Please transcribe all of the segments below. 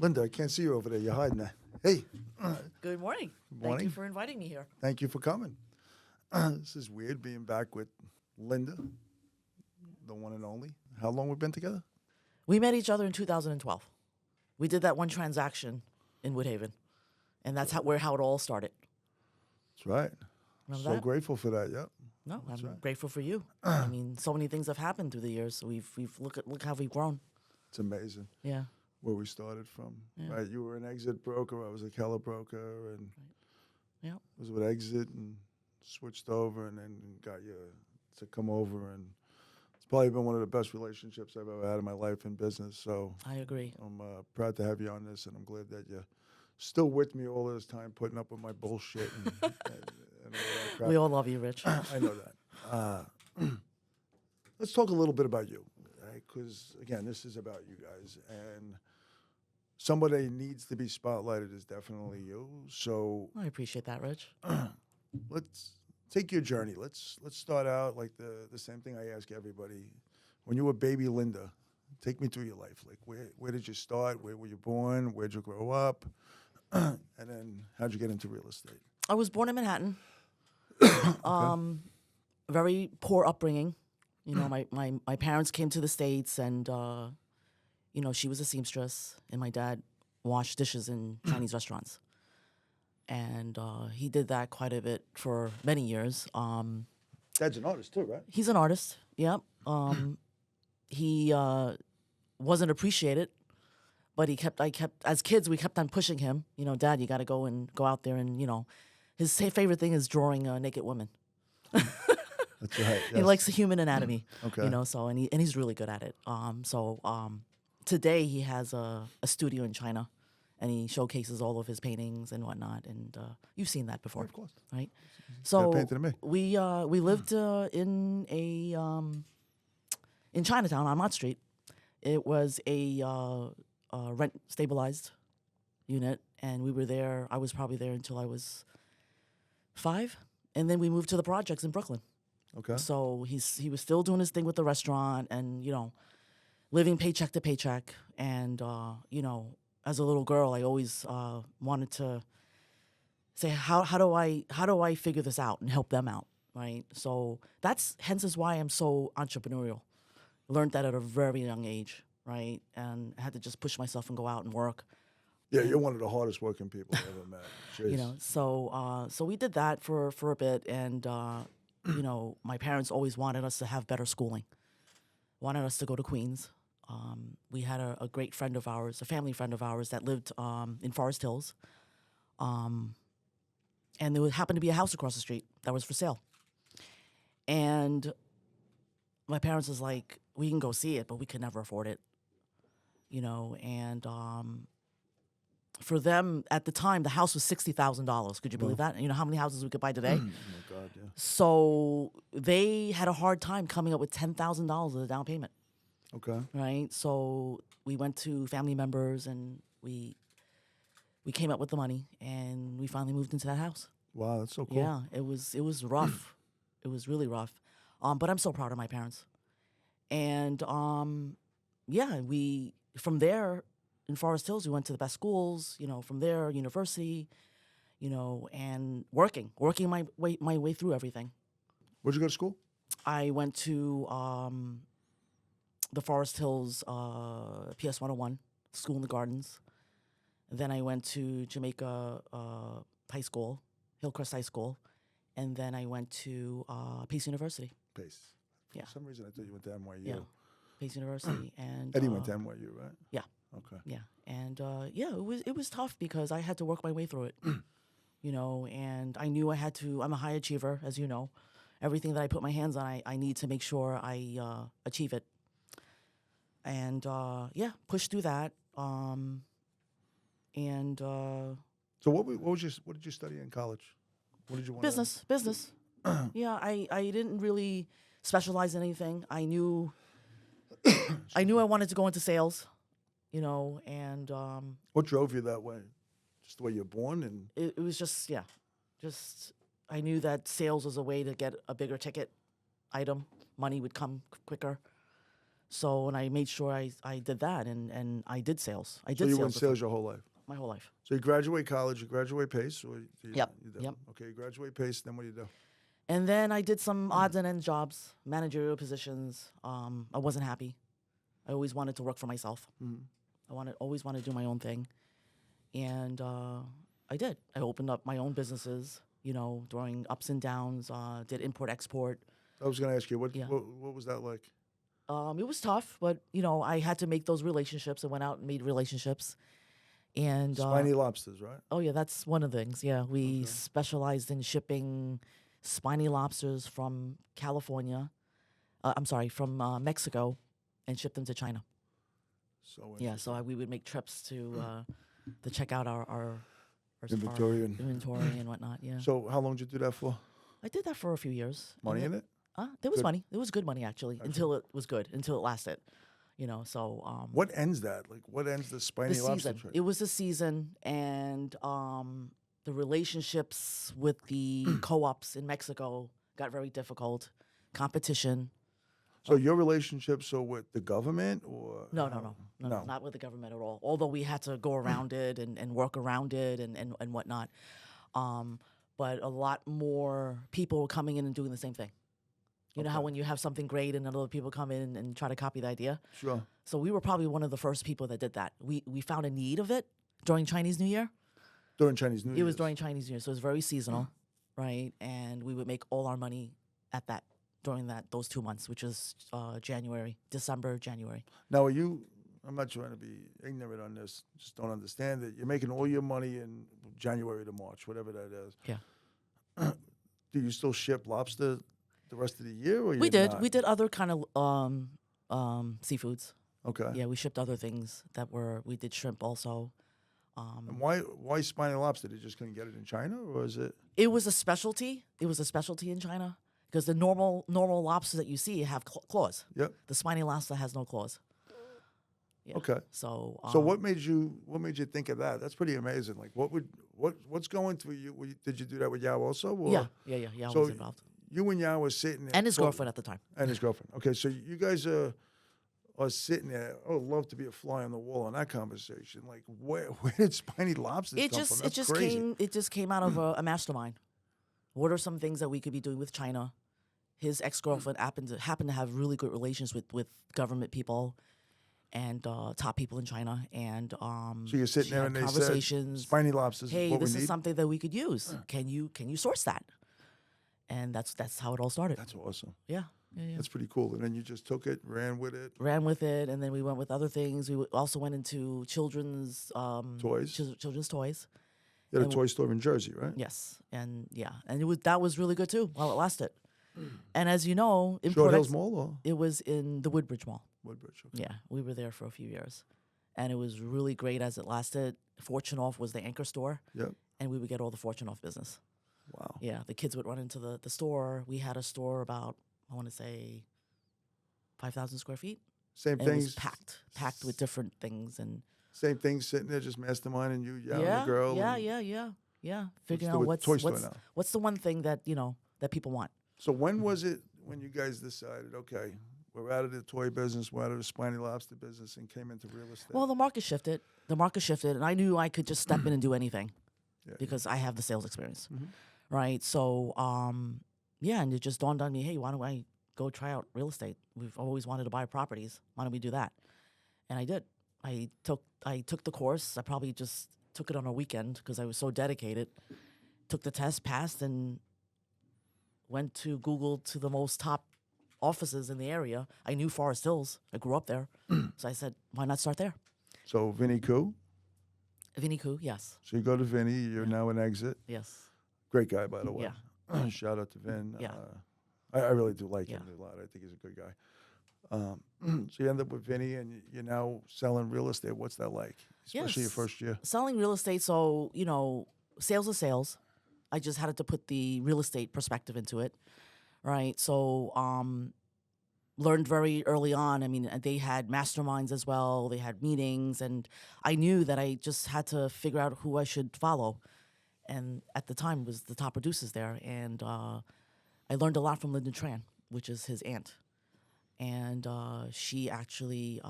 Linda, I can't see you over there. You're hiding there. Hey. Good morning. Good morning. Thank you for inviting me here. Thank you for coming. This is weird being back with Linda, the one and only. How long we've been together? We met each other in 2012. We did that one transaction in Woodhaven, and that's how it all started. That's right. Remember So that? grateful for that. Yep. No, That's I'm right. grateful for you. I mean, so many things have happened through the years. So we've look how we've grown. It's amazing Yeah. where we started from. Yeah. Right. You were an exit broker. I was a Keller broker, and Yeah. was with exit and switched over, and then got you to come over, and it's probably been one of the best relationships I've ever had in my life in business. So I agree. I'm proud to have you on this, and I'm glad that you're still with me all this time, putting up with my bullshit and all that crap. We all love you, Rich. I know that. Let's talk a little bit about you, because again, this is about you guys, and somebody needs to be spotlighted is definitely you. So I appreciate that, Rich. let's take your journey. Let's start out like the same thing I ask everybody. When you were baby Linda, take me through your life. Like where did you start? Where were you born? Where'd you grow up? And then how'd you get into real estate? I was born in Manhattan. Very poor upbringing. You know, my parents came to the States, and you know, she was a seamstress, and my dad washed dishes in Chinese restaurants. And he did that quite a bit for many years. Dad's an artist too, right? He's an artist. Yep. He wasn't appreciated, but as kids, we kept on pushing him. You know, Dad, you got to go out there, and you know, his favorite thing is drawing naked women. That's right. He Yes. likes the human anatomy. Okay. You know, so and he's really good at it. Today he has a studio in China, and he showcases all of his paintings and whatnot. And you've seen that before, Yeah, of course. right? Got So painted to me. we lived in Chinatown on Mott Street. It was a rent stabilized unit, and we were there. I was probably there until I was 5, and then we moved to the projects in Brooklyn. Okay. So he was still doing his thing with the restaurant, and you know, living paycheck to paycheck. And you know, as a little girl, I always wanted to say, how do I figure this out and help them out, right? So hence is why I'm so entrepreneurial. Learned that at a very young age, right? And I had to just push myself and go out and work. Yeah, you're one of the hardest working people I've ever met. Jeez. You know, so we did that for a bit, and you know, my parents always wanted us to have better schooling, wanted us to go to Queens. We had a great friend of ours, a family friend of ours that lived in Forest Hills, and there happened to be a house across the street that was for sale. And my parents was like, we can go see it, but we could never afford it, you know. And for them at the time, the house was $60,000. Could you believe that? You know how many houses we could buy today? Oh my God, yeah. So they had a hard time coming up with $10,000 as a down payment, Okay. right? So we went to family members, and we came up with the money, and we finally moved into that house. Wow, that's so cool. Yeah, it was rough. It was really rough. But I'm so proud of my parents. And yeah, from there in Forest Hills, we went to the best schools. You know, from there, university. You know, and working my way through everything. Where'd you go to school? I went to the Forest Hills PS 101 School in the Gardens. Then I went to Jamaica High School, Hillcrest High School, and then I went to Pace University. Pace. Yeah. For some reason, I thought you went to NYU. Yeah, Pace University, and Eddie went to NYU, right? yeah. Okay. Yeah, and yeah, it was tough because I had to work my way through it, you know, and I knew I had to. I'm a high achiever, as you know. Everything that I put my hands on, I need to make sure I achieve it, and yeah, push through that. And So what did you study in college? What did you want? business. Yeah, I didn't really specialize in anything. I knew I wanted to go into sales, you know, and What drove you that way? Just the way you're born, and it was just I knew that sales was a way to get a bigger ticket item. Money would come quicker. So, and I made sure I did that, and I did sales. I So did you were in sales sales your whole life. my whole life. So you graduate college, you graduate Pace, or Yep, you don't? yep. Okay, you graduate Pace, then what do you do? And then I did some odds and ends jobs, managerial positions. I wasn't happy. I always wanted to work for myself. Always wanted to do my own thing, and I did. I opened up my own businesses. During ups and downs. Did import export. I was going to ask you, Yeah. what was that like? It was tough, but I had to make those relationships. I went out and made relationships, and Spiny lobsters, right? oh yeah, that's one of the things. Yeah, we specialized in shipping spiny lobsters from California. I'm sorry, from Mexico, and ship them to China. So Yeah, so we would make trips to check out our Inventory and- inventory and whatnot. Yeah, So how long did you do that for? I did that for a few years. and Money then- in it? There was Good. money. It was good money actually, until it was good, until it lasted. So What ends that? Like, what ends the spiny the lobster season. trade? It was the season, and the relationships with the co-ops in Mexico got very difficult. Competition. So your relationships are with the government or? No, not with the government at all. Although we had to go around it and work around it and whatnot. But a lot more people were coming in and doing the same thing. You know how when you have something great and other people come in and try to copy the idea? Sure. So we were probably one of the first people that did that. We found a need of it during Chinese New Year. During Chinese New Year? It was during Chinese New Year, so it was very seasonal, right? And we would make all our money at that during those 2 months, which is December, January. Now, I'm not trying to be ignorant on this, just don't understand it. You're making all your money in January to March, whatever that is. Yeah. Do you still ship lobster the rest of the year? Or We you're did. not? We did other kind of seafoods. Okay. Yeah, we shipped other things we did shrimp also. And why spiny lobster? They just couldn't get it in China, or is it? It was a specialty. It was a specialty in China because the normal lobsters that you see have claws. Yep. The spiny lobster has no claws. Yeah. Okay. So So what made you think of that? That's pretty amazing. Like, what's going through you? Did you do that with Yao also? Or? Yeah. I So was involved. You and Yao were sitting there, And his girlfriend at the time. and his girlfriend. Okay, so you guys are sitting there. I would love to be a fly on the wall in that conversation. Like, where did spiny lobsters come from? That's crazy. It just came out of a mastermind. What are some things that we could be doing with China? His ex-girlfriend happened to have really good relations with government people and top people in China, and So you're sitting she there had and they conversations. said, spiny lobsters Hey, is what this we is need? something that we could use. Can you source that? And that's how it all started. That's awesome. Yeah. That's pretty cool. And then you just took it, ran with it. Ran with it, and then we went with other things. We also went into children's Toys? children's toys. You had a And toy store in Jersey, right? Yes, and that was really good too while it lasted. And as you know, Short Hills Mall or it was in the Woodbridge Mall. Woodbridge? Okay. Yeah, we were there for a few years, and it was really great as it lasted. Fortune Off was the anchor store, Yep. and we would get all the Fortune Off business. Wow. Yeah, the kids would run into the store. We had a store about, I want to say, 5,000 square feet. Same And it things. was packed with different things and Same things sitting there, just masterminding you, and the girl. yeah, and figuring do out with toy store now? what's the one thing that that people want. So when was it when you guys decided, okay, we're out of the toy business, we're out of the spiny lobster business, and came into real estate? Well, the market shifted. And I knew I could just step in and do anything Yeah. because I have the sales experience, right? So, and it just dawned on me, hey, why don't I go try out real estate? We've always wanted to buy properties. Why don't we do that? And I did. I took the course. I probably just took it on a weekend because I was so dedicated. Took the test, passed, and went to Google to the most top offices in the area. I knew Forest Hills. I grew up there. So I said, why not start there? So Vinny Koo. Vinny Koo, yes. So you go to Vinny, you're now an exit. Yes. Great guy, by the way. Yeah. Shout out to Vin. Yeah. I really do like him Yeah. a lot. I think he's a good guy. So you end up with Vinny, and you're now selling real estate. What's that like? Especially your Yes. first year. Selling real estate, so, sales are sales. I just had to put the real estate perspective into it, right? So, learned very early on. I mean, they had masterminds as well. They had meetings, and I knew that I just had to figure out who I should follow. And at the time was the top producers there, and I learned a lot from Linda Chen, which is his aunt. and she actually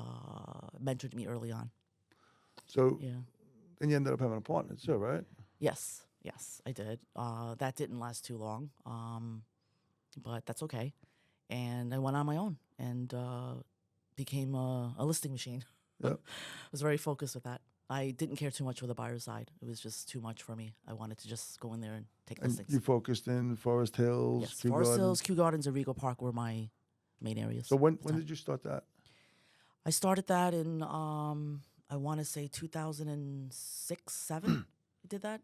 mentored me early on. So Yeah. then you ended up having a partner too, right? Yes, I did. That didn't last too long, but that's okay. And I went on my own and became a listing machine. Yep. I was very focused with that. I didn't care too much for the buyer side. It was just too much for me. I wanted to just go in there and take And listings. you focused in Forest Hills, Yes, Kew Forest Gardens. Hills, Kew Gardens, and Regal Park were my main areas. So when at the time. did you start that? I started that in I want to say 2006, 7. I did that.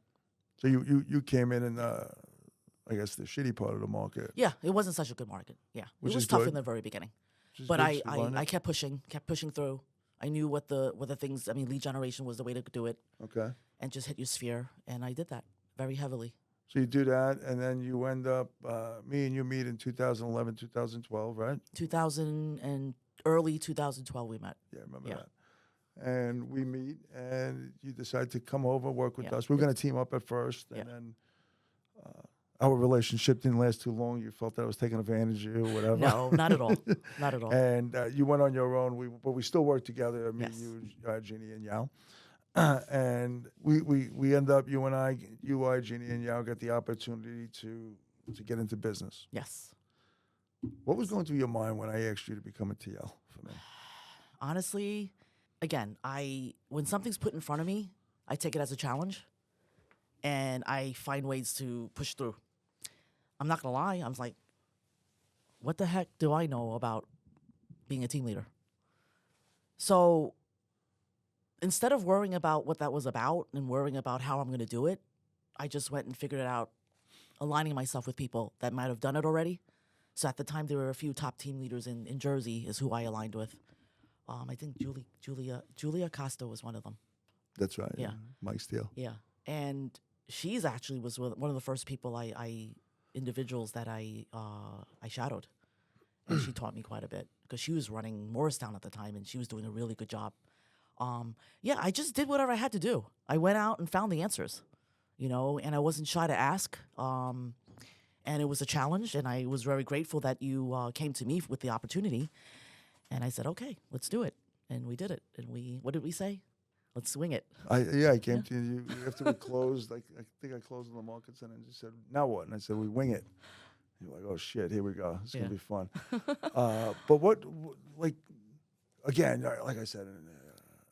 So you came in I guess the shitty part of the market. Yeah, it wasn't such a good market. Yeah, Which it was is tough good. in the very beginning. Which is But good, I, so you learned I it. kept pushing through. I knew what the things. I mean, lead generation was the way to do it, Okay. and just hit your sphere. And I did that very heavily. So you do that, and then you end up, me and you meet in 2011, 2012, right? 2000 and early 2012 we met. Yeah, I remember Yeah. that. And we meet, and you decide to come over, work with Yeah. us. We were going to team up at first, and Yeah. then our relationship didn't last too long. You felt that I was taking advantage of you or whatever. No, not at all. Not at all. And you went on your own. But we still worked together. Me, Yes. you, Jeannie, and Yao. And we end up, you, I, Jeannie, and Yao got the opportunity to get into business. Yes. What was going through your mind when I asked you to become a TL for me? Honestly, again, when something's put in front of me, I take it as a challenge, and I find ways to push through. I'm not gonna lie. I'm like, what the heck do I know about being a team leader? So instead of worrying about what that was about and worrying about how I'm going to do it, I just went and figured it out, aligning myself with people that might have done it already. So at the time, there were a few top team leaders in Jersey is who I aligned with. I think Julia Costa was one of them. That's right. Yeah. Mike Steele. Yeah. And she's actually was one of the first people individuals that I shadowed. And she taught me quite a bit because she was running Morristown at the time and she was doing a really good job. Yeah, I just did whatever I had to do. I went out and found the answers, and I wasn't shy to ask. And it was a challenge, and I was very grateful that you came to me with the opportunity. And I said, okay, let's do it. And we did it. And what did we say? Let's swing it. I came to you after we closed. I think I closed on the market center and just said, now what? And I said, we wing it. You're like, oh shit, here we go. It's gonna be fun. But again, like I said,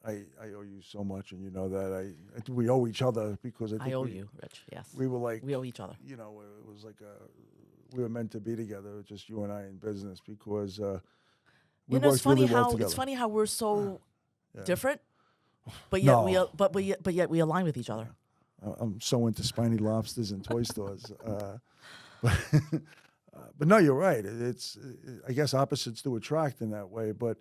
I owe you so much, and you know that we owe each other because I think I owe you, Rich. Yes. we were like, we owe each other. it was like we were meant to be together, just you and I in business because we It's worked funny really well how together. it's funny how we're so different, but No. yet but yet we align with each other. I'm so into spiny lobsters and toy stores. But no, you're right. It's I guess opposites do attract in that way. But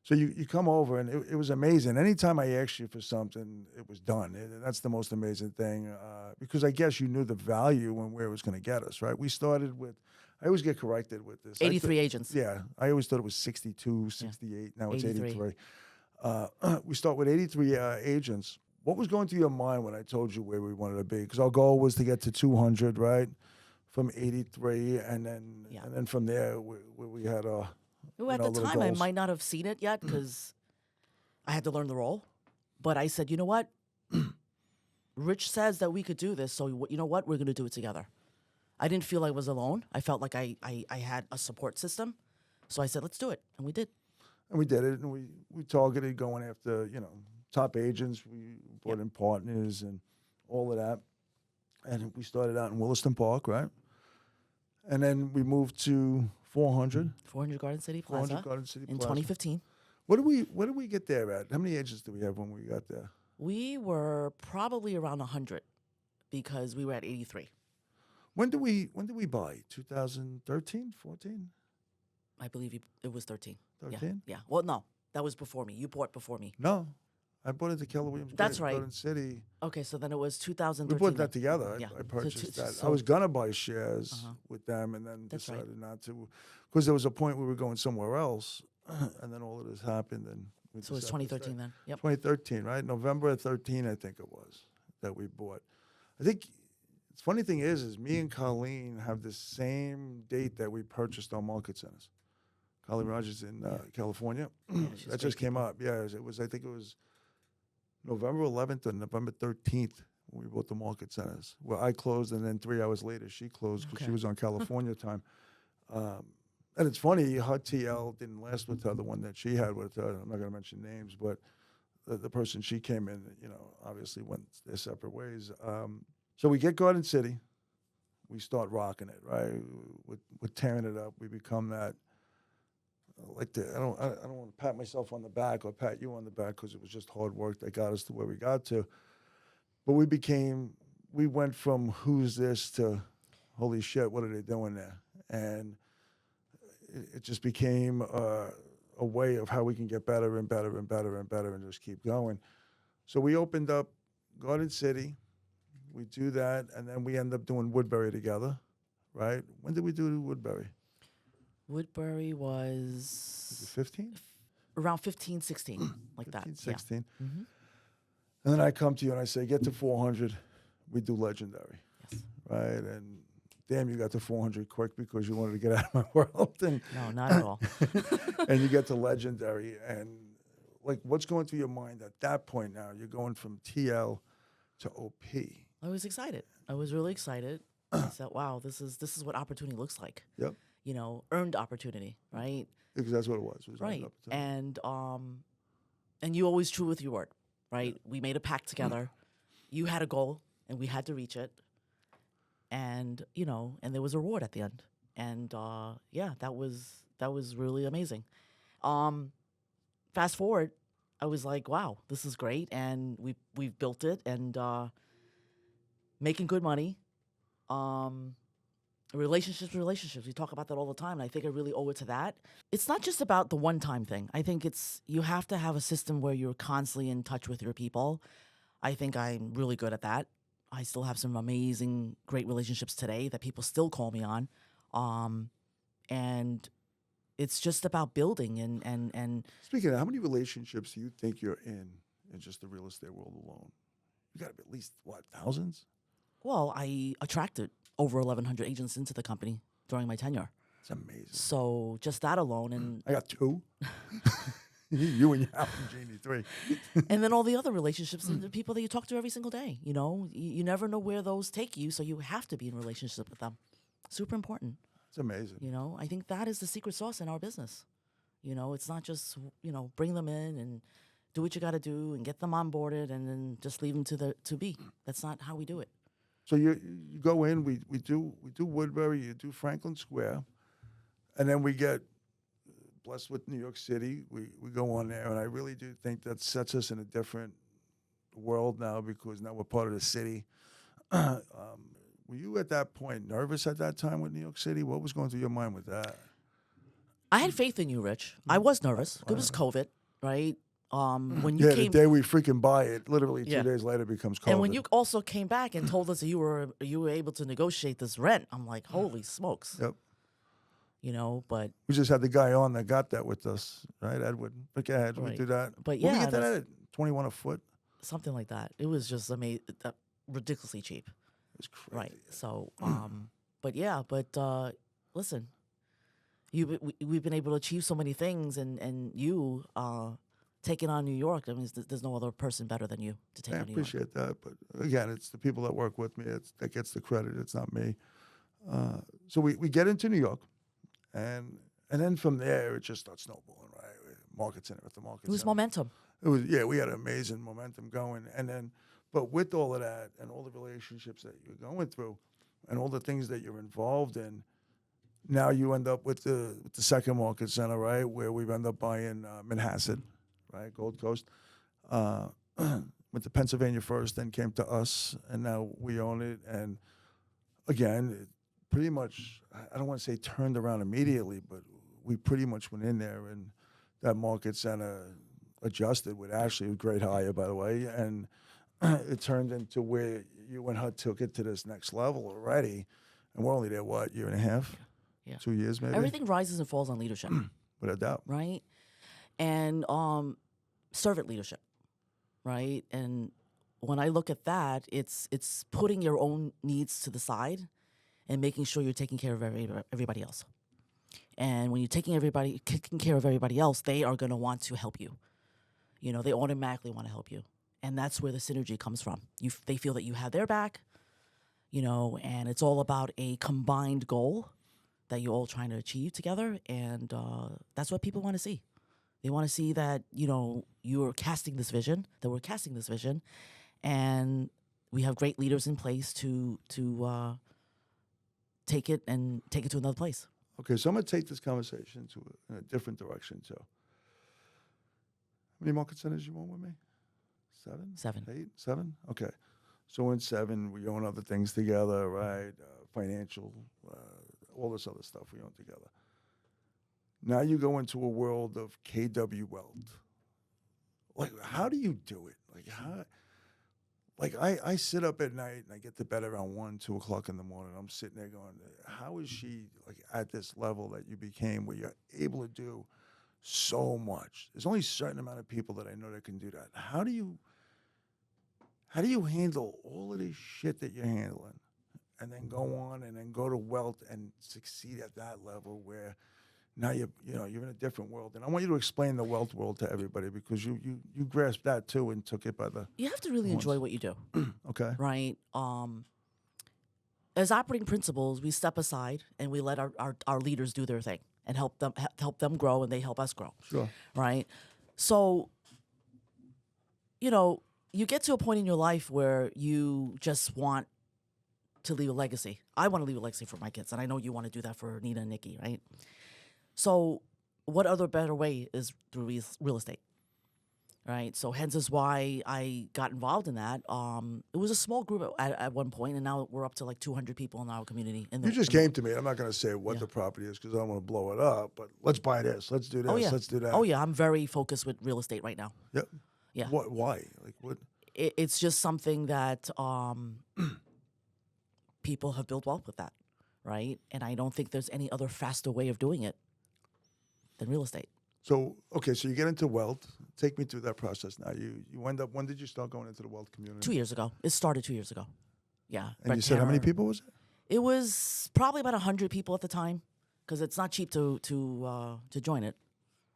so you come over and it was amazing. Anytime I asked you for something, it was done. That's the most amazing thing because I guess you knew the value and where it was going to get us. Right? We started with. I always get corrected with this. 83 agents. Yeah, I always thought it was 62, 68. Now it's 83. 83. We start with 83 agents. What was going through your mind when I told you where we wanted to be? Because our goal was to get to 200, right? From 83, and then from there we had a. Well, at the little time, I goals. might not have seen it yet because I had to learn the role. But I said, you know what? Rich says that we could do this, so you know what? We're going to do it together. I didn't feel I was alone. I felt like I had a support system. So I said, let's do it. And we did. And we did it, and we targeted going after, top agents. We brought in partners and all of that. And we started out in Williston Park, right? And then we moved to 400. 400 Garden City Plaza 400 Garden City in Plaza. 2015. What did we get there at? How many agents did we have when we got there? We were probably around 100 because we were at 83. When did we buy? 2013, 14? I believe it was 13. 13? Yeah. Well, no, that was before me. You bought before me. No. I bought it to Keller Williams. That's right. Garden City. Okay, so then it was 2013. We bought that together. Yeah. I purchased that. I so- was gonna buy shares with them, and then That's right. decided not to, because there was a point we were going somewhere else, and then all of this happened, and we So it was decided to 2013 stay. then. Yep. 2013, right? November of 13, I think it was that we bought. I think the funny thing is me and Colleen have the same date that we purchased our market centers, Carly Rogers in California. she's That great just came people. up. Yeah, it was. I think it was November 11th or November 13th when we bought the market centers. Well, I closed, and then 3 hours later she closed because she Okay. was on California time. And it's funny, her TL didn't last with her, the one that she had with her. I'm not going to mention names, but the person she came in, obviously went their separate ways. So we get Garden City. We start rocking it, right? We're tearing it up. We become that. I don't want to pat myself on the back or pat you on the back because it was just hard work that got us to where we got to. But we went from who's this to holy shit, what are they doing there? And it just became a way of how we can get better and better and better and better and just keep going. So we opened up Garden City. We do that, and then we end up doing Woodbury together, right? When did we do Woodbury? Woodbury Was it was 15? around 15, 16, like 15, that. 16. Yeah. Mm-hmm. And then I come to you and I say, get to 400. We do Legendary, Yes. right? And damn, you got to 400 quick because you wanted to get out of my world. And, No, not at all. and you get to Legendary. And, like, what's going through your mind at that point now? You're going from TL to OP. I was excited. I was really excited. I said, wow, this is what opportunity looks like. Yep. Earned opportunity, right? Because that's what it was. It was Right. an opportunity. And you always true with your word, right? We made a pact together. You had a goal and we had to reach it. And, and there was a reward at the end. And that was really amazing. Fast forward, I was like, wow, this is great. And we've built it and making good money. Relationships. We talk about that all the time, and I think I really owe it to that. It's not just about the one-time thing. I think you have to have a system where you're constantly in touch with your people. I think I'm really good at that. I still have some amazing, great relationships today that people still call me on. And it's just about building and Speaking of, how many relationships do you think you're in just the real estate world alone? You got to be at least, thousands? well, I attracted over 1,100 agents into the company during my tenure. It's amazing. So just that alone, and I got 2. You and Al and Jeannie, 3. and then all the other relationships and the people that you talk to every single day. You never know where those take you, so you have to be in relationship with them. Super important. It's amazing. I think that is the secret sauce in our business. It's not just bring them in and do what you got to do and get them onboarded and then just leave them to be. That's not how we do it. So you go in, we do Woodbury, you do Franklin Square, and then we get blessed with New York City. We go on there, and I really do think that sets us in a different world now because now we're part of the city. Were you at that point nervous at that time with New York City? What was going through your mind with that? I had faith in you, Rich. I was nervous. It was COVID, right? When you The came, day we freaking buy it, literally 2 Yeah. days later it becomes COVID. and when you also came back and told us that you were able to negotiate this rent, I'm like, holy smokes. Yep. But We just had the guy on that got that with us, right, Edward? But go ahead, we Right. do that. But What we yeah, get that that's- at 21 a foot? something like that. It was just ridiculously cheap. It was crazy. Right. So, listen, we've been able to achieve so many things, and you taking on New York. I mean, there's no other person better than you to take I on New York. appreciate that, but again, it's the people that work with me that gets the credit. It's not me. So we get into New York, and then from there it just starts snowballing, right? Market center after market It was center. momentum. It was, yeah, we had amazing momentum going, and then, but with all of that and all the relationships that you're going through, and all the things that you're involved in, now you end up with the second market center, right, where we've ended up buying Manhasset, right, Gold Coast. Went to Pennsylvania first, then came to us, and now we own it. And again, it pretty much, I don't want to say turned around immediately, but we pretty much went in there, and that market center adjusted with Ashley, a great hire, by the way, and it turned into where you and her took it to this next level already. And we're only there, year and a half? Yeah. 2 years, maybe? Everything rises and falls on leadership, Without a doubt. right? And servant leadership, right? And when I look at that, it's putting your own needs to the side and making sure you're taking care of everybody else. And when you're taking care of everybody else, they are going to want to help you. They automatically want to help you. And that's where the synergy comes from. They feel that you have their back, and it's all about a combined goal that you're all trying to achieve together. And that's what people want to see. They want to see that, you're casting this vision, that we're casting this vision, and we have great leaders in place to take it to another place. Okay, so I'm going to take this conversation in a different direction. So, how many market centers you want with me? 7? 8? 7? Okay. So in 7, we own other things together, right? Financial, all this other stuff we own together. Now you go into a world of KW Wealth. Like, how do you do it? Like, I sit up at night and I get to bed around 1, 2 o'clock in the morning. I'm sitting there going, how is she like at this level that you became where you're able to do so much? There's only a certain amount of people that I know that can do that. How do you handle all of this shit that you're handling and then go on and then go to wealth and succeed at that level where now you're in a different world? And I want you to explain the wealth world to everybody because you grasped that too and took it by the You have to really enjoy what you do. Okay. Right? As operating principals, we step aside and we let our leaders do their thing and help them grow, and they help us grow. Sure. Right? So, you get to a point in your life where you just want to leave a legacy. I want to leave a legacy for my kids, and I know you want to do that for Nina and Nikki, right? So what other better way is through real estate, right? So hence is why I got involved in that. It was a small group at one point, and now we're up to like 200 people in our community. You just came to me. I'm not going to say what the property is because I don't want to blow it up, but let's buy this. Let's do this. Oh, yeah. Let's do that. Oh, yeah. I'm very focused with real estate right now. Yep. Yeah. Why? Like what? It's just something that people have built wealth with that, right? And I don't think there's any other faster way of doing it than real estate. So, okay, so you get into wealth. Take me through that process now. You end up, when did you start going into the wealth community? 2 years ago. It started 2 years ago. Yeah. And you said how many people was it? It was probably about 100 people at the time because it's not cheap to join it,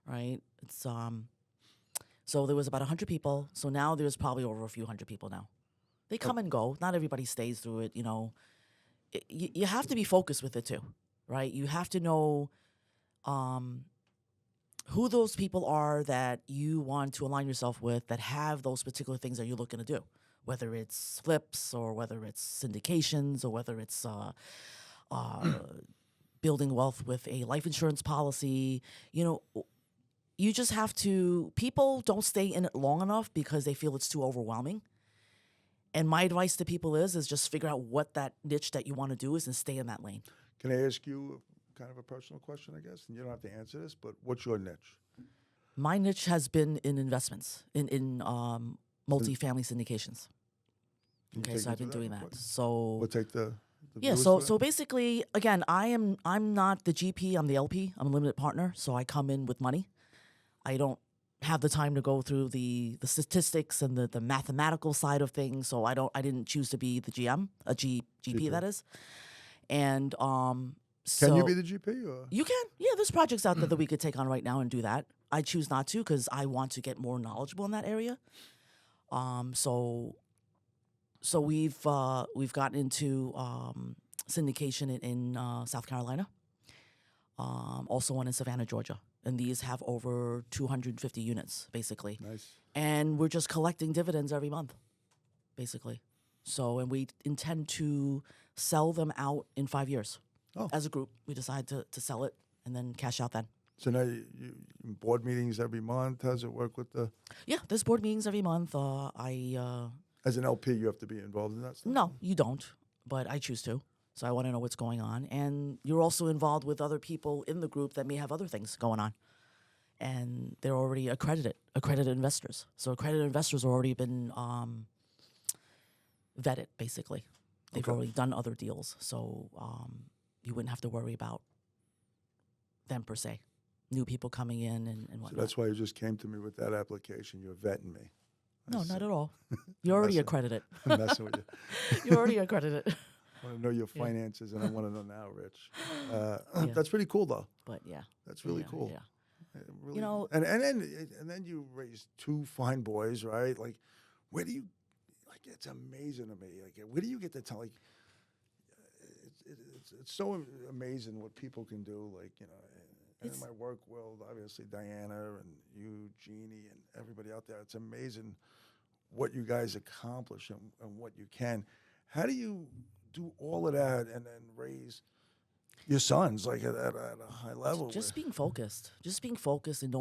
right? It's so there was about 100 people. So now there's probably over a few hundred people now. They come and go. Not everybody stays through it, You have to be focused with it too, right? You have to know who those people are that you want to align yourself with that have those particular things that you're looking to do, whether it's flips or whether it's syndications or whether it's building wealth with a life insurance policy. You just have to, people don't stay in it long enough because they feel it's too overwhelming. And my advice to people is just figure out what that niche that you want to do is and stay in that lane. Can I ask you kind of a personal question, I guess? And you don't have to answer this, but what's your niche? My niche has been in investments, in multifamily syndications. Okay, so I've been doing that. So we'll take the yeah. So basically, again, I'm not the GP. I'm the LP. I'm a limited partner. So I come in with money. I don't have the time to go through the statistics and the mathematical side of things. So I didn't choose to be the GM, GP that is. And can you be the GP? Or? You can. Yeah, there's projects out there that we could take on right now and do that. I choose not to because I want to get more knowledgeable in that area. So we've gotten into syndication in South Carolina. Also one in Savannah, Georgia. And these have over 250 units, basically. Nice. And we're just collecting dividends every month, basically. So, and we intend to sell them out in 5 years. Oh. As a group, we decide to sell it and then cash out then. So now you board meetings every month. How does it work with the? Yeah, there's board meetings every month. As an LP, you have to be involved in that stuff? No, you don't, but I choose to. So I want to know what's going on. And you're also involved with other people in the group that may have other things going on. And they're already accredited investors. So accredited investors have already been vetted, basically. They've already done other deals. So you wouldn't have to worry about them per se. New people coming in and whatnot. So that's why you just came to me with that application. You're vetting me. No, not at all. You're already accredited. I'm messing with you. You're already accredited. want to know your Yeah. finances, and I want to know now, Rich. Yeah. That's pretty cool, though. But yeah, That's really yeah, cool. yeah. Really, You know, and then you raised two fine boys, right? Like, where do you like? It's amazing to me. Like, where do you get the time? Like, it's so amazing what people can do. Like, and in It's my work world, obviously Diana and you, Jeannie, and everybody out there. It's amazing what you guys accomplish and what you can. How do you do all of that and then raise your sons like at a high level? just being focused, and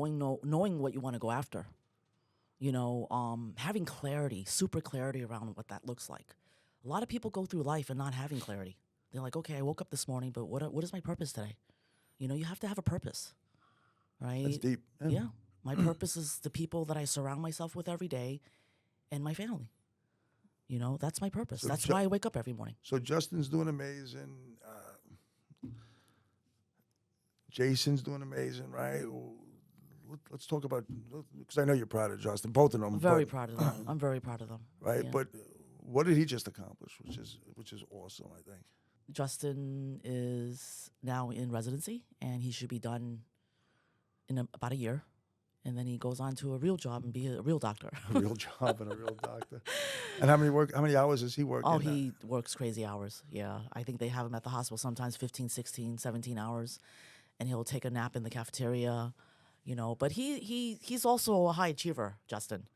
knowing what you want to go after. Having clarity, super clarity around what that looks like. A lot of people go through life and not having clarity. They're like, okay, I woke up this morning, but what is my purpose today? You have to have a purpose, right? That's deep. Yeah. My purpose is the people that I surround myself with every day and my family. That's my purpose. So That's why I wake up every morning. So Justin's doing amazing. Jason's doing amazing, right? Let's talk about, because I know you're proud of Justin, both of them. I'm very proud of them. I'm very proud of them. Right, Yeah. but what did he just accomplish? Which is awesome, I think. Justin is now in residency, and he should be done in about a year. And then he goes on to a real job and be a real doctor. A real job and a real doctor. And how many hours is he working? Oh, he works crazy hours. Yeah. I think they have him at the hospital sometimes 15, 16, 17 hours. And he'll take a nap in the cafeteria, But he's also a high achiever, Justin.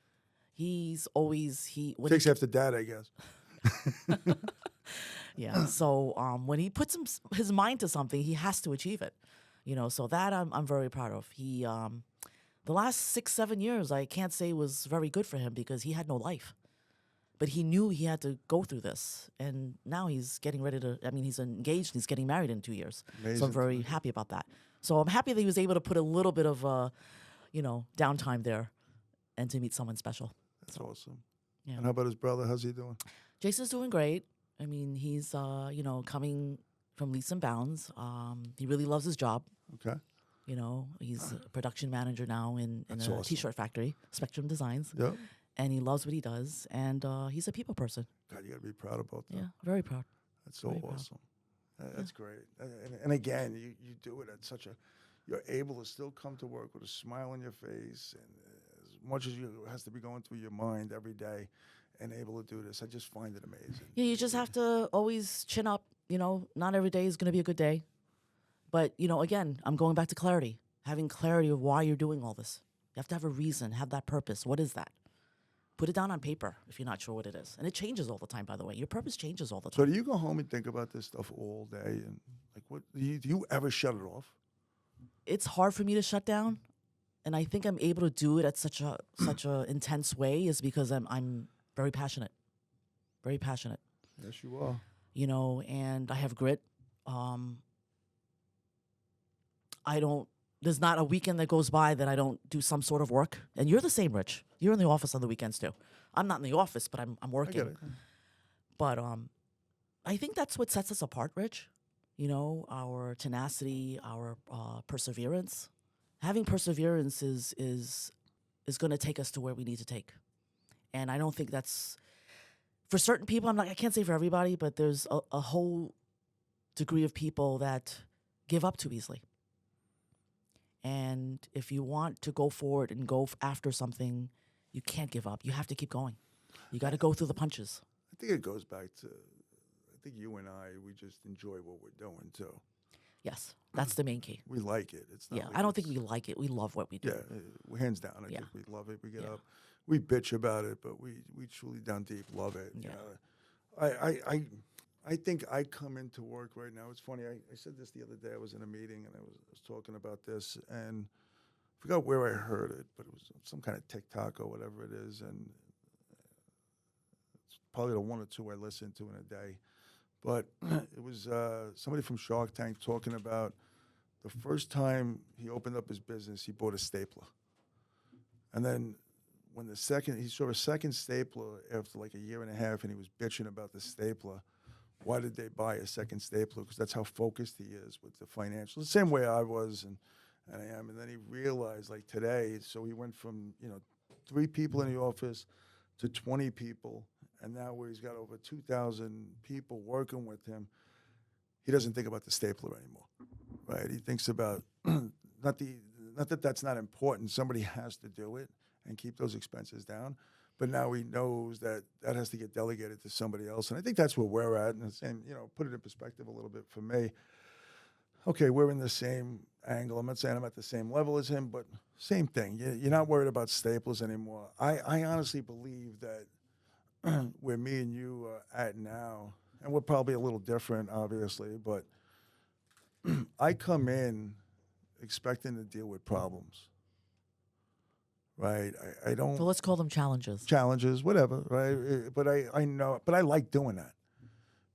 He's always takes after dad, I guess. Yeah. So when he puts his mind to something, he has to achieve it. So that I'm very proud of. He the last 6-7 years I can't say was very good for him because he had no life. But he knew he had to go through this, and now he's getting ready to. I mean, he's engaged. He's getting married in 2 years. Amazing. So I'm very happy about that. So I'm happy that he was able to put a little bit of, downtime there, and to meet someone special. That's awesome. Yeah. And how about his brother? How's he doing? Jason's doing great. I mean, he's coming from leaps and bounds. He really loves his job. Okay. He's a production manager now in a awesome. T-shirt factory, Spectrum Designs. Yep. And he loves what he does, and he's a people person. God, you got to be proud about that. Yeah, very proud. That's so Very proud. awesome. That's great. And again, you do it at such a, you're able to still come to work with a smile on your face, and as much as has to be going through your mind every day, and able to do this, I just find it amazing. Yeah, you just have to always chin up. Not every day is going to be a good day, but again, I'm going back to clarity. Having clarity of why you're doing all this. You have to have a reason, have that purpose. What is that? Put it down on paper if you're not sure what it is. And it changes all the time, by the way. Your purpose changes all the So time. do you go home and think about this stuff all day? And like, what do you ever shut it off? It's hard for me to shut down, and I think I'm able to do it at such a intense way is because I'm very passionate. Very passionate. Yes, you are. And I have grit. There's not a weekend that goes by that I don't do some sort of work. And you're the same, Rich. You're in the office on the weekends too. I'm not in the office, but I'm working. I get it. But I think that's what sets us apart, Rich. Our tenacity, our perseverance. Having perseverance is going to take us to where we need to take. And I don't think that's for certain people. I can't say for everybody, but there's a whole degree of people that give up too easily. And if you want to go forward and go after something, you can't give up. You have to keep going. You got to go through the punches. I think it goes back to, I think you and we just enjoy what we're doing too. Yes, that's the main key. We like it. It's not Yeah, like I don't think we like it. We love what we do. Yeah, hands down. I Yeah. think we love it. We get Yeah. up, we bitch about it, but we truly down deep love it. Yeah. I think I come into work right now. It's funny. I said this the other day. I was in a meeting and I was talking about this, and I forgot where I heard it, but it was some kind of TikTok or whatever it is, and it's probably the one or two I listen to in a day. But it was somebody from Shark Tank talking about the first time he opened up his business, he bought a stapler. And then when he saw a second stapler after like a year and a half, and he was bitching about the stapler. Why did they buy a second stapler? Because that's how focused he is with the financials. The same way I was and I am. And then he realized, like today, so he went from 3 people in the office to 20 people, and now where he's got over 2,000 people working with him, he doesn't think about the stapler anymore, right? He thinks about not that that's not important. Somebody has to do it and keep those expenses down, but now he knows that that has to get delegated to somebody else. And I think that's where we're at. And put it in perspective a little bit for me. Okay, we're in the same angle. I'm not saying I'm at the same level as him, but same thing. You're not worried about staples anymore. I honestly believe that where me and you are at now, and we're probably a little different, obviously, but I come in expecting to deal with problems, right? I don't So let's call them challenges. challenges, whatever, right? But I know, but I like doing that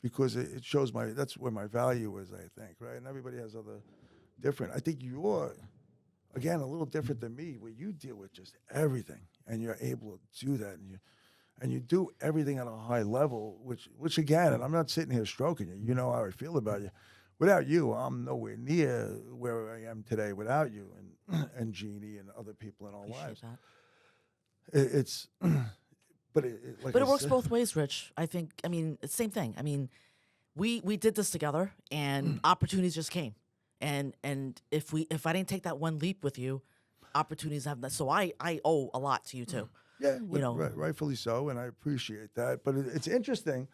because it shows that's where my value is, I think, right? And everybody has other different. I think you're, again, a little different than me, where you deal with just everything, and you're able to do that, and you do everything at a high level, which again, and I'm not sitting here stroking you. You know how I feel about you. Without you, I'm nowhere near where I am today. Without you and Jeannie and other people in our Appreciate lives, that. it's. But like But I it works said- both ways, Rich. I think. I mean, it's the same thing. I mean, we did this together, and opportunities just came. And if I didn't take that one leap with you, opportunities have that. So I owe a lot to you too. Yeah, know. rightfully so, and I appreciate that. But it's interesting.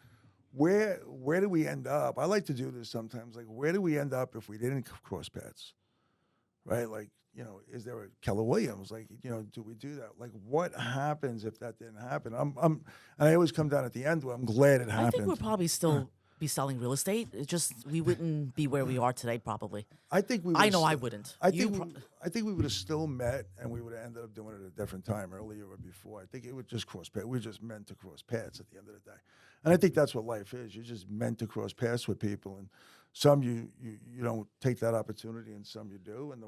Where do we end up? I like to do this sometimes. Like, where do we end up if we didn't cross paths? Right? Like, is there a Keller Williams? Like, do we do that? Like, what happens if that didn't happen? And I always come down at the end where I'm glad it happened. I think we'd probably still be selling real estate. It just we wouldn't be where we are today, probably. I think we. I would've know I still- wouldn't. I You think I think we would have still met, and we would have ended up doing it at a different time, earlier or before. I think it would just cross paths. We're just meant to cross paths at the end of the day, and I think that's what life is. You're just meant to cross paths with people, and some you don't take that opportunity, and some you do, and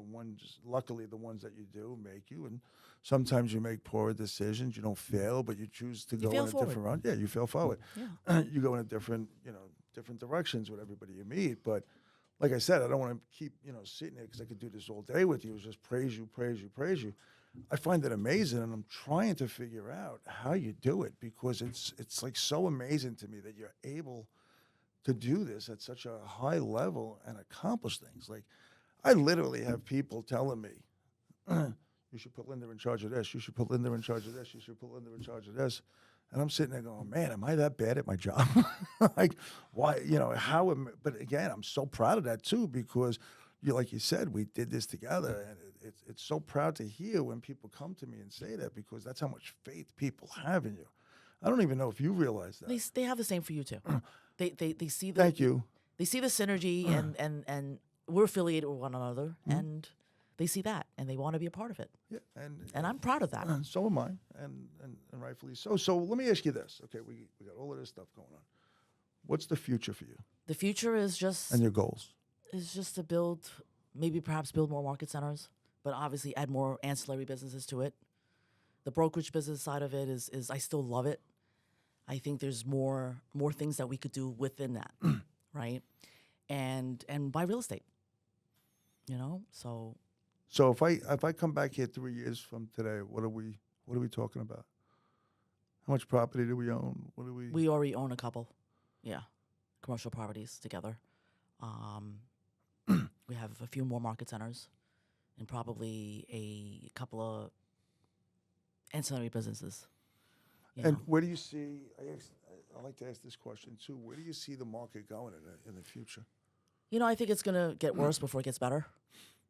luckily the ones that you do make you, and sometimes you make poorer decisions. You don't fail, but you choose to go fail in a forward. different route. Yeah, you fail forward. Yeah. You go in a different directions with everybody you meet, but. Like I said, I don't want to keep, sitting there because I could do this all day with you. It's just praise you, praise you, praise you. I find it amazing, and I'm trying to figure out how you do it because it's like so amazing to me that you're able to do this at such a high level and accomplish things. Like, I literally have people telling me, you should put Linda in charge of this. You should put Linda in charge of this. You should put Linda in charge of this. And I'm sitting there going, man, am I that bad at my job? Like, why, but again, I'm so proud of that too, because like you said, we did this together, and it's so proud to hear when people come to me and say that, because that's how much faith people have in you. I don't even know if you realize that. They have the same for you too. They see the Thank you. They see the synergy, and we're affiliated with one another, and they see that, and they want to be a part of it. Yeah, And I'm proud of that. so am I, and rightfully so. So let me ask you this. Okay, we got all of this stuff going on. What's the future for you The future is just and your goals? to perhaps build more market centers, but obviously add more ancillary businesses to it. The brokerage business side of it is I still love it. I think there's more things that we could do within that, right? And buy real estate. So if I come back here 3 years from today, what are we talking about? How much property do we own? What do we? We already own a couple, commercial properties together. We have a few more market centers, and probably a couple of ancillary businesses. And where do you see? I like to ask this question too. Where do you see the market going in the future? I think it's gonna get worse before it gets better.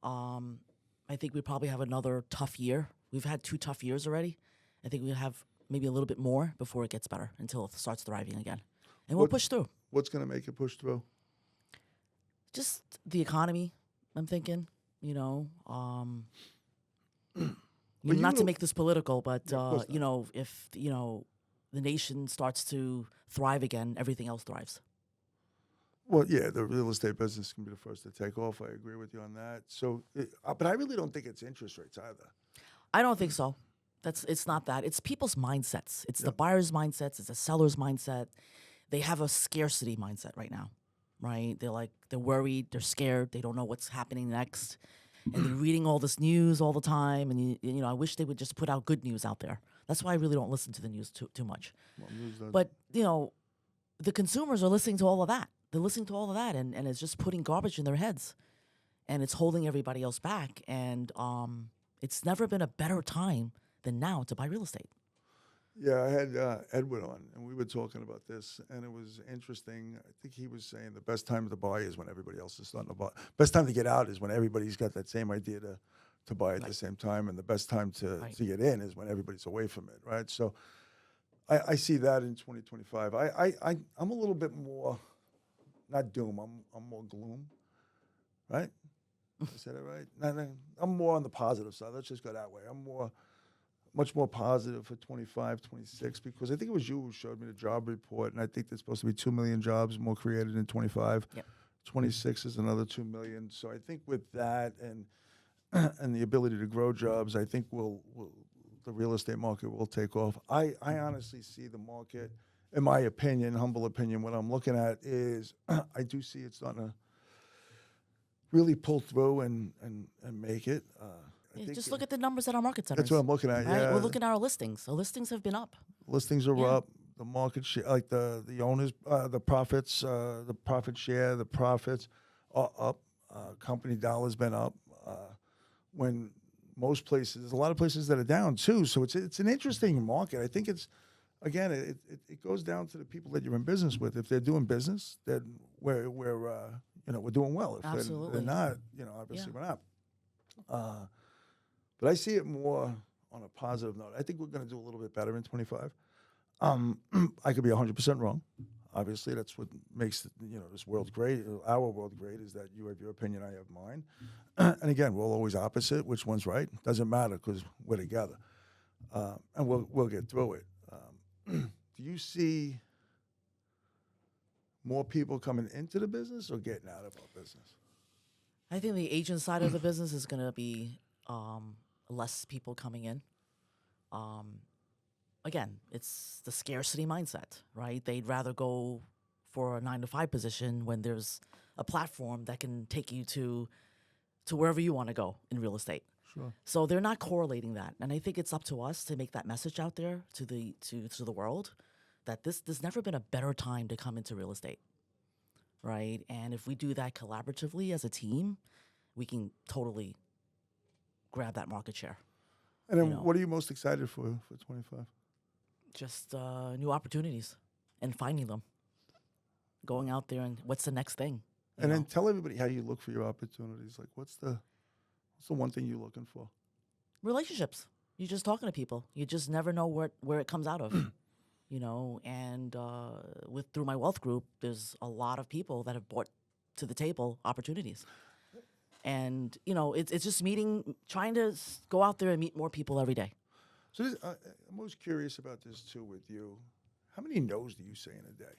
I think we probably have another tough year. We've had 2 tough years already. I think we have maybe a little bit more before it gets better, until it starts thriving again. And we'll push through. What's going to make it push through? Just the economy, I'm thinking, not to make this political, but, if, the nation starts to thrive again, everything else thrives. Well, yeah, the real estate business can be the first to take off. I agree with you on that. So, but I really don't think it's interest rates either. I don't think so. It's not that. It's people's mindsets. It's the buyer's mindsets. It's the seller's mindset. They have a scarcity mindset right now, right? They're worried. They're scared. They don't know what's happening next. and they're reading all this news all the time. And I wish they would just put out good news out there. That's why I really don't listen to the news too much. Well, news does- But the consumers are listening to all of that. They're listening to all of that, and it's just putting garbage in their heads, and it's holding everybody else back. And it's never been a better time than now to buy real estate. Yeah, I had Edward on, and we were talking about this, and it was interesting. I think he was saying the best time to buy is when everybody else is starting to buy. Best time to get out is when everybody's got that same idea to buy at the same time, and the best time to get in is when everybody's away from it, right? So I see that in 2025. I'm a little bit more, not doom, I'm more gloom, right? I said it right? No, I'm more on the positive side. Let's just go that way. I'm much more positive for 25, 26, because I think it was you who showed me the job report, and I think there's supposed to be 2 million jobs more created in 25. Yep. 26 is another 2 million. So I think with that and the ability to grow jobs, I think the real estate market will take off. I honestly see the market, in my opinion, humble opinion, what I'm looking at is I do see it starting to really pull through and make it. I think Just look at the numbers at our market centers. that's what I'm looking at. Right? Yeah, We're looking at our listings. The listings have been up. listings are Yeah. up. The market share, like the owners, the profits, the profit share, the profits are up. Company dollar's been up. When most places, there's a lot of places that are down too. So it's an interesting market. I think it's, again, it goes down to the people that you're in business with. If they're doing business, then we're doing well. If Absolutely. they're not, obviously we're not. But I see it more on a positive note. I think we're going to do a little bit better in 25. I could be 100% wrong. Obviously, that's what makes this world great. Our world great is that you have your opinion, I have mine. And again, we're always opposite. Which one's right? Doesn't matter because we're together, and we'll get through it. Do you see more people coming into the business or getting out of our business? I think the agent side of the business is going to be less people coming in. Again, it's the scarcity mindset, right? They'd rather go for a 9-to-5 position when there's a platform that can take you to wherever you want to go in real estate. Sure. So they're not correlating that, and I think it's up to us to make that message out there to the world that there's never been a better time to come into real estate, right? And if we do that collaboratively as a team, we can totally grab that market share. And then, what are you most excited for 25? Just new opportunities and finding them, going out there and what's the next thing. And then tell everybody how you look for your opportunities. Like, what's the one thing you're looking for? Relationships. You're just talking to people. You just never know where it comes out of, And through my wealth group, there's a lot of people that have brought to the table opportunities. And it's just trying to go out there and meet more people every day. So I'm most curious about this too with you. How many no's do you say in a day?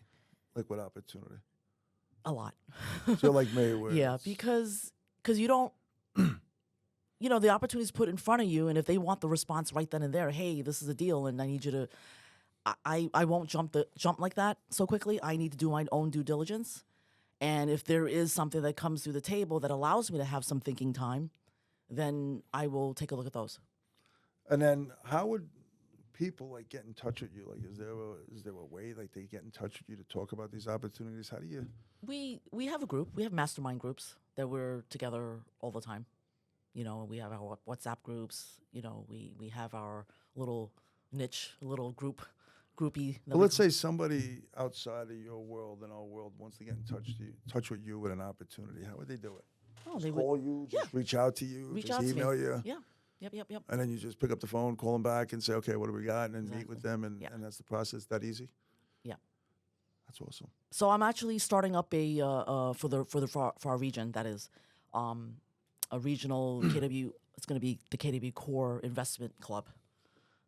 Like what opportunity? A lot. So like me, where Yeah, because you don't, the opportunity's put in front of you, and if they want the response right then and there, hey, this is a deal, and I need you to, I won't jump like that so quickly. I need to do my own due diligence, and if there is something that comes through the table that allows me to have some thinking time, then I will take a look at those. And then how would people like get in touch with you? Like, is there a way like they get in touch with you to talk about these opportunities? How do you? We have a group. We have mastermind groups that we're together all the time. We have our WhatsApp groups. We have our little niche, little groupie. Well, let's say somebody outside of your world and our world wants to get in touch with you with an opportunity. How would they do it? Oh, Just call you, just reach out to you, reach just out email to me. you. Yeah. Yep. And then you just pick up the phone, call them back, and say, okay, what do we got? And then meet with them, and that's the process. That easy? Yeah. That's awesome. So I'm actually starting up for our region. That is, a regional KW. It's going to be the KW Core Investment Club.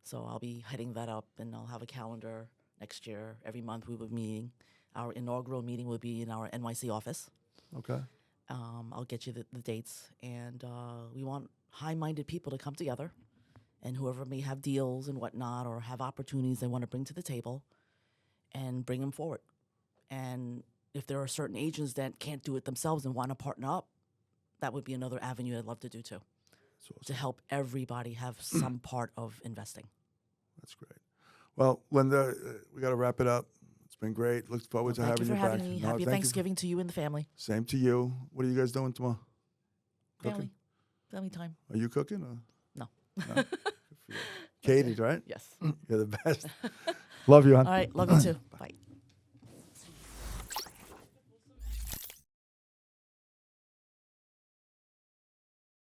So I'll be heading that up, and I'll have a calendar next year. Every month we will be meeting. Our inaugural meeting will be in our NYC office. Okay. I'll get you the dates, and we want high-minded people to come together, and whoever may have deals and whatnot or have opportunities they want to bring to the table, and bring them forward. And if there are certain agents that can't do it themselves and want to partner up, that would be another avenue I'd love to do too, That's awesome. to help everybody have some part of investing. That's great. Well, Linda, we got to wrap it up. It's been great. Look forward to Thank having you for you having back. me. No, Happy thank you. Thanksgiving to you and the family. Same to you. What are you guys doing tomorrow? Cooking? Family time. Are you cooking? Or? No. No? Good for you. Katie, right? Yes. You're the best. Love you, hon. All right. Love you too. Bye.